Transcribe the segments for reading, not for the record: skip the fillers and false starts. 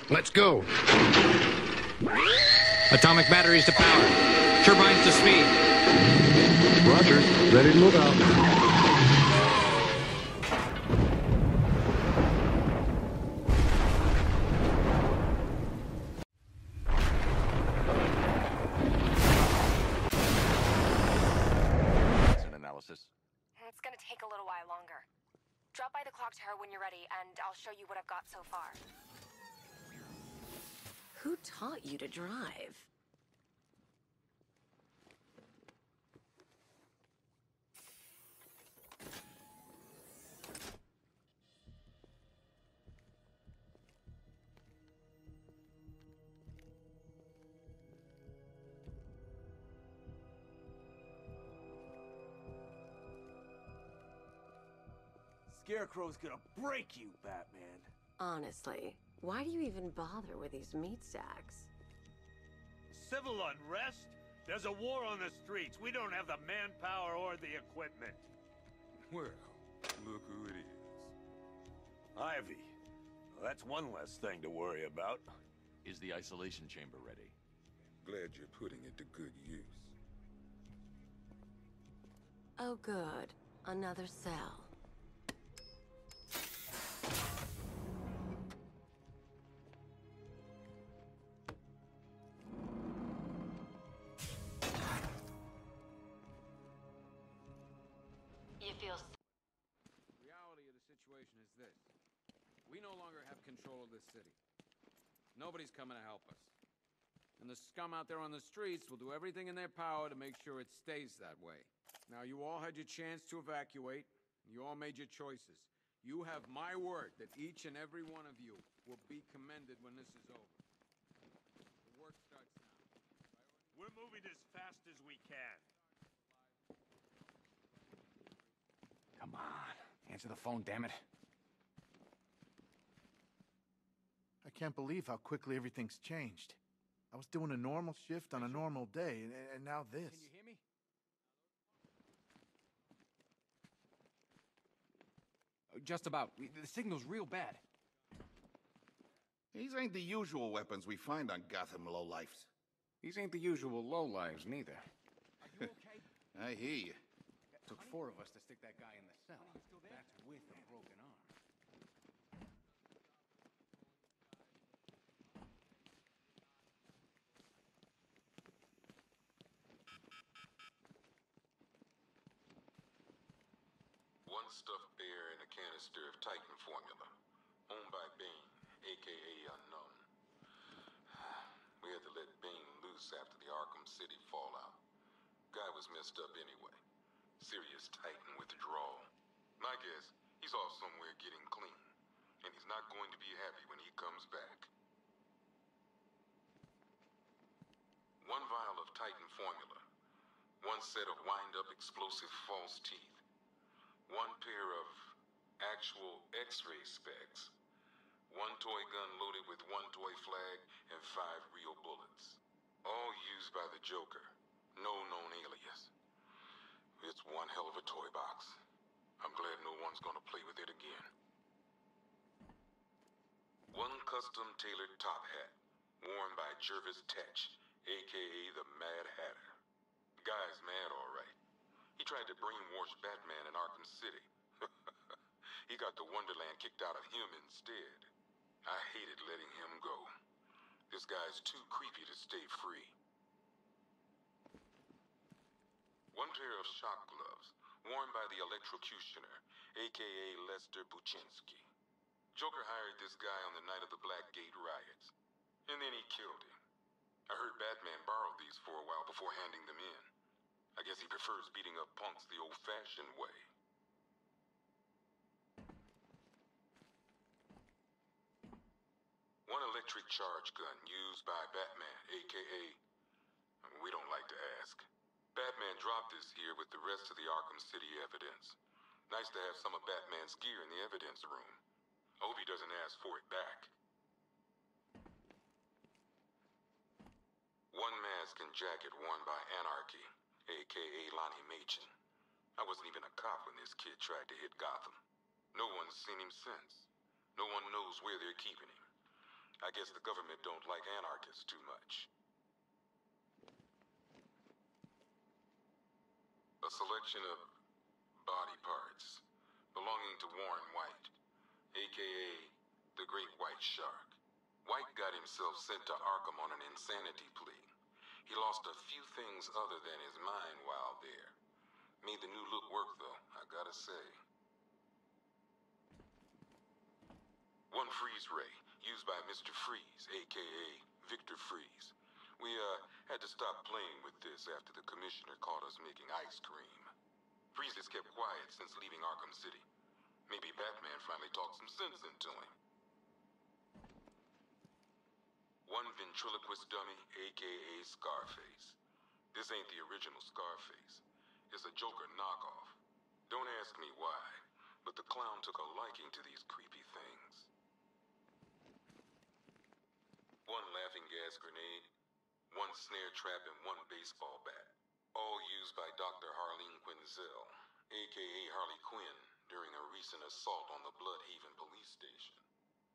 Let's go. Atomic batteries to power. Turbines to speed. Roger. Ready to move out. Analysis. It's gonna take a little while longer. Drop by the clock tower when you're ready, and I'll show you what I've got so far. Who taught you to drive? Scarecrow's gonna break you, Batman. Honestly, why do you even bother with these meat sacks? Civil unrest? There's a war on the streets. We don't have the manpower or the equipment. Well, look who it is. Ivy. Well, that's one less thing to worry about. Is the isolation chamber ready? Glad you're putting it to good use. Oh good, another cell. Reality of the situation is this. We no longer have control of this city. Nobody's coming to help us. And the scum out there on the streets will do everything in their power to make sure it stays that way. Now, you all had your chance to evacuate. You all made your choices. You have my word that each and every one of you will be commended when this is over. The work starts now. We're moving as fast as we can. Come on. Answer the phone, damn it. I can't believe how quickly everything's changed. I was doing a normal shift on a normal day, and now this. Can you hear me? Just about. The signal's real bad. These ain't the usual weapons we find on Gotham lowlifes. These ain't the usual lowlives, neither. Are you okay? I hear you. Took 4 of us to stick that guy in the cell. That's with a broken arm. One stuffed bear and a canister of Titan formula, owned by Bane, aka Unknown. We had to let Bane loose after the Arkham City fallout. Guy was messed up anyway. Serious Titan withdrawal. My guess, he's off somewhere getting clean, and he's not going to be happy when he comes back. 1 vial of Titan formula, 1 set of wind-up explosive false teeth, 1 pair of actual X-ray specs, 1 toy gun loaded with 1 toy flag, and 5 real bullets. All used by the Joker. No known alias. It's one hell of a toy box. I'm glad no one's gonna play with it again. 1 custom-tailored top hat, worn by Jervis Tetch, aka the Mad Hatter. Guy's mad, all right. He tried to brainwash Batman in Arkham City. He got the Wonderland kicked out of him instead. I hated letting him go. This guy's too creepy to stay free. 1 pair of shock gloves, worn by the Electrocutioner, aka Lester Buczynski. Joker hired this guy on the night of the Blackgate riots, and then he killed him. I heard Batman borrowed these for a while before handing them in. I guess he prefers beating up punks the old-fashioned way. 1 electric charge gun used by Batman, aka... we don't like to ask. Batman dropped this here with the rest of the Arkham City evidence. Nice to have some of Batman's gear in the evidence room. I hope he doesn't ask for it back. 1 mask and jacket worn by Anarchy, aka Lonnie Machin. I wasn't even a cop when this kid tried to hit Gotham. No one's seen him since. No one knows where they're keeping him. I guess the government don't like anarchists too much. A selection of body parts belonging to Warren White, aka the Great White Shark. White got himself sent to Arkham on an insanity plea. He lost a few things other than his mind while there. Made the new look work though, I gotta say. One freeze ray, used by Mr. Freeze, aka Victor Freeze. We, had to stop playing with this after the commissioner caught us making ice cream. Freeze has kept quiet since leaving Arkham City. Maybe Batman finally talked some sense into him. One ventriloquist dummy, aka Scarface. This ain't the original Scarface. It's a Joker knockoff. Don't ask me why, but the clown took a liking to these creepy things. One laughing gas grenade, one snare trap, and one baseball bat. All used by Dr. Harleen Quinzel, aka Harley Quinn, during a recent assault on the Bloodhaven police station.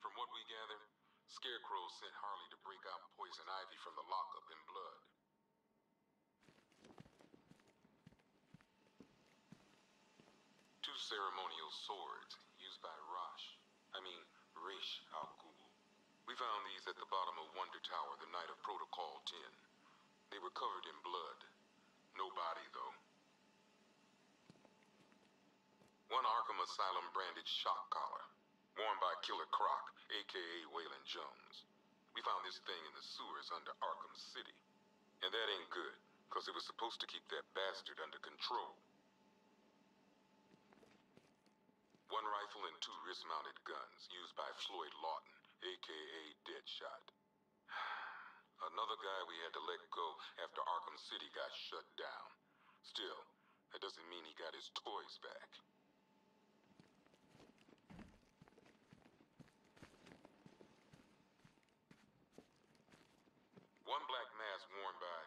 From what we gather, Scarecrow sent Harley to break out Poison Ivy from the lockup in blood. Two ceremonial swords used by Ra's al Ghul. We found these at the bottom of Wonder Tower the night of Protocol 10. They were covered in blood. No body, though. One Arkham Asylum branded shock collar, worn by Killer Croc, aka Waylon Jones. We found this thing in the sewers under Arkham City. And that ain't good, because it was supposed to keep that bastard under control. One rifle and two wrist-mounted guns, used by Floyd Lawton, aka Deadshot. Another guy we had to let go after Arkham City got shut down. Still, that doesn't mean he got his toys back. One black mask worn by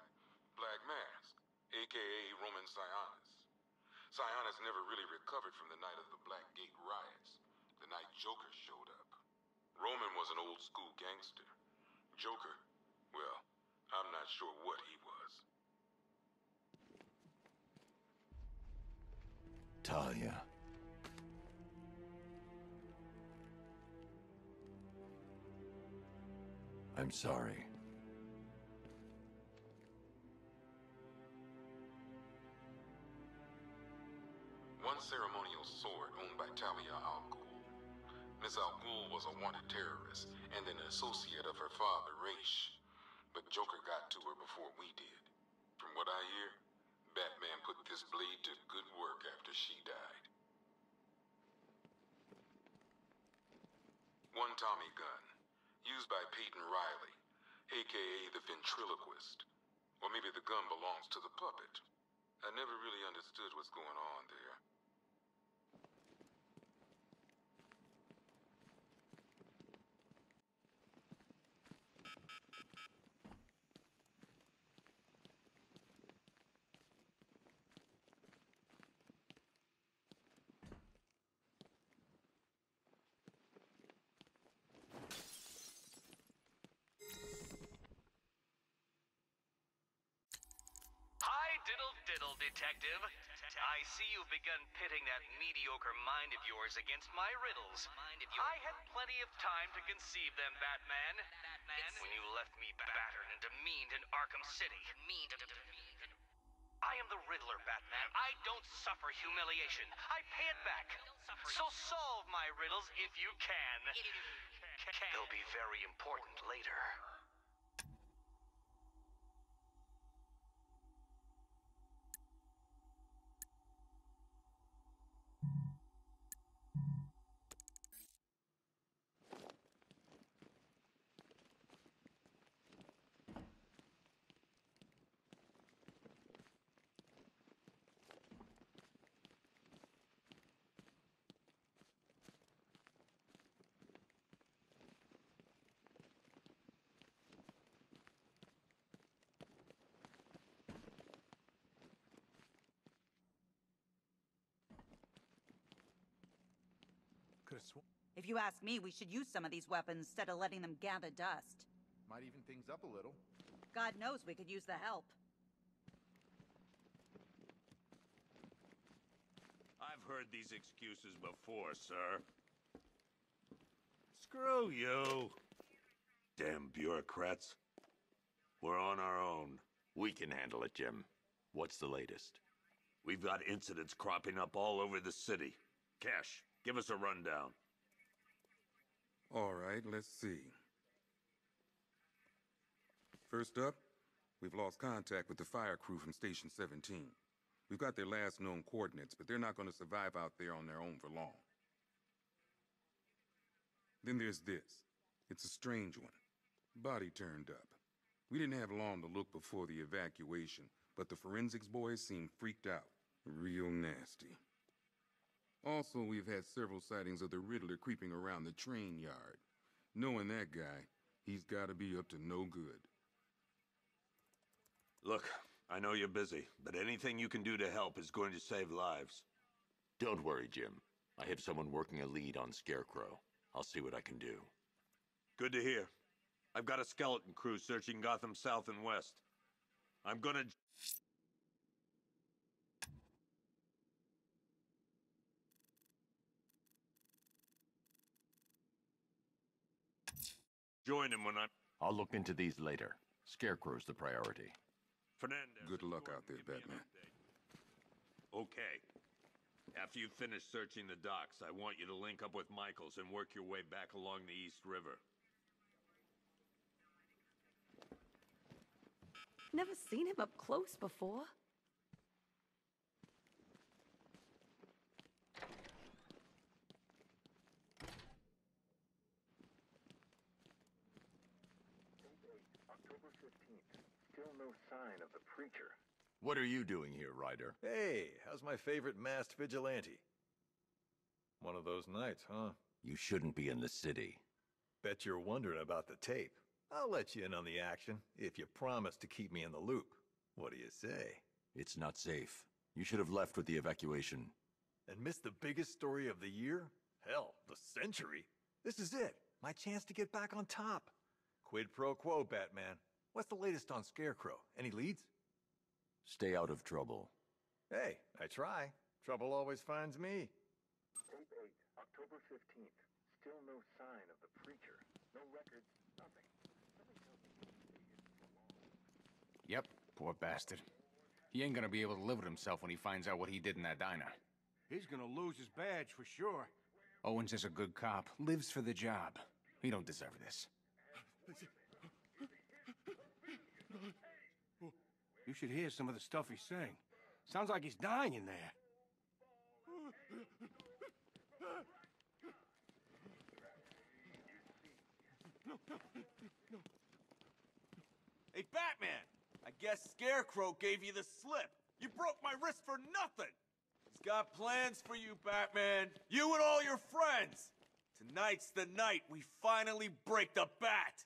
Black Mask, aka Roman Sionis. Sionis never really recovered from the night of the Black Gate riots, the night Joker showed up. Roman was an old-school gangster. Joker, well, I'm not sure what he was. Talia. I'm sorry. One ceremonial sword owned by Talia al Ghul. Miss al Ghul was a wanted terrorist and an associate of her father, Ra's. But Joker got to her before we did. From what I hear, Batman put this blade to good work after she died. One Tommy gun, used by Peyton Riley, aka the ventriloquist. Or maybe the gun belongs to the puppet. I never really understood what's going on there. Diddle, detective. I see you've begun pitting that mediocre mind of yours against my riddles. I had plenty of time to conceive them, Batman. When you left me battered and demeaned in Arkham City. I am the Riddler, Batman. I don't suffer humiliation. I pay it back. So solve my riddles if you can. They'll be very important later. Could have sworn. If you ask me, we should use some of these weapons instead of letting them gather dust. Might even things up a little. God knows we could use the help. I've heard these excuses before, sir. Screw you. Damn bureaucrats. We're on our own. We can handle it, Jim. What's the latest? We've got incidents cropping up all over the city. Cash, give us a rundown. All right, let's see. First up, we've lost contact with the fire crew from Station 17. We've got their last known coordinates, but they're not going to survive out there on their own for long. Then there's this. It's a strange one. Body turned up. We didn't have long to look before the evacuation, but the forensics boys seemed freaked out. Real nasty. Also, we've had several sightings of the Riddler creeping around the train yard. Knowing that guy, he's got to be up to no good. Look, I know you're busy, but anything you can do to help is going to save lives. Don't worry, Jim. I have someone working a lead on Scarecrow. I'll see what I can do. Good to hear. I've got a skeleton crew searching Gotham South and West. I'm gonna... join him when I'm... I'll look into these later. Scarecrow's the priority. Fernandez... Good luck out there, Batman. Okay. After you finish searching the docks, I want you to link up with Michaels and work your way back along the East River. Never seen him up close before. October 15th. Still no sign of the preacher. What are you doing here, Ryder? Hey, how's my favorite masked vigilante? One of those nights, huh? You shouldn't be in the city. Bet you're wondering about the tape. I'll let you in on the action, if you promise to keep me in the loop. What do you say? It's not safe. You should have left with the evacuation. And missed the biggest story of the year? Hell, the century. This is it. My chance to get back on top. Quid pro quo, Batman. What's the latest on Scarecrow? Any leads? Stay out of trouble. Hey, I try. Trouble always finds me. Tape 8, October 15th. Still no sign of the preacher. No records, nothing. Yep, poor bastard. He ain't gonna be able to live with himself when he finds out what he did in that diner. He's gonna lose his badge for sure. Owens is a good cop, lives for the job. He don't deserve this. You should hear some of the stuff he's saying. Sounds like he's dying in there. Hey, Batman! I guess Scarecrow gave you the slip. You broke my wrist for nothing! He's got plans for you, Batman. You and all your friends. Tonight's the night we finally break the bat.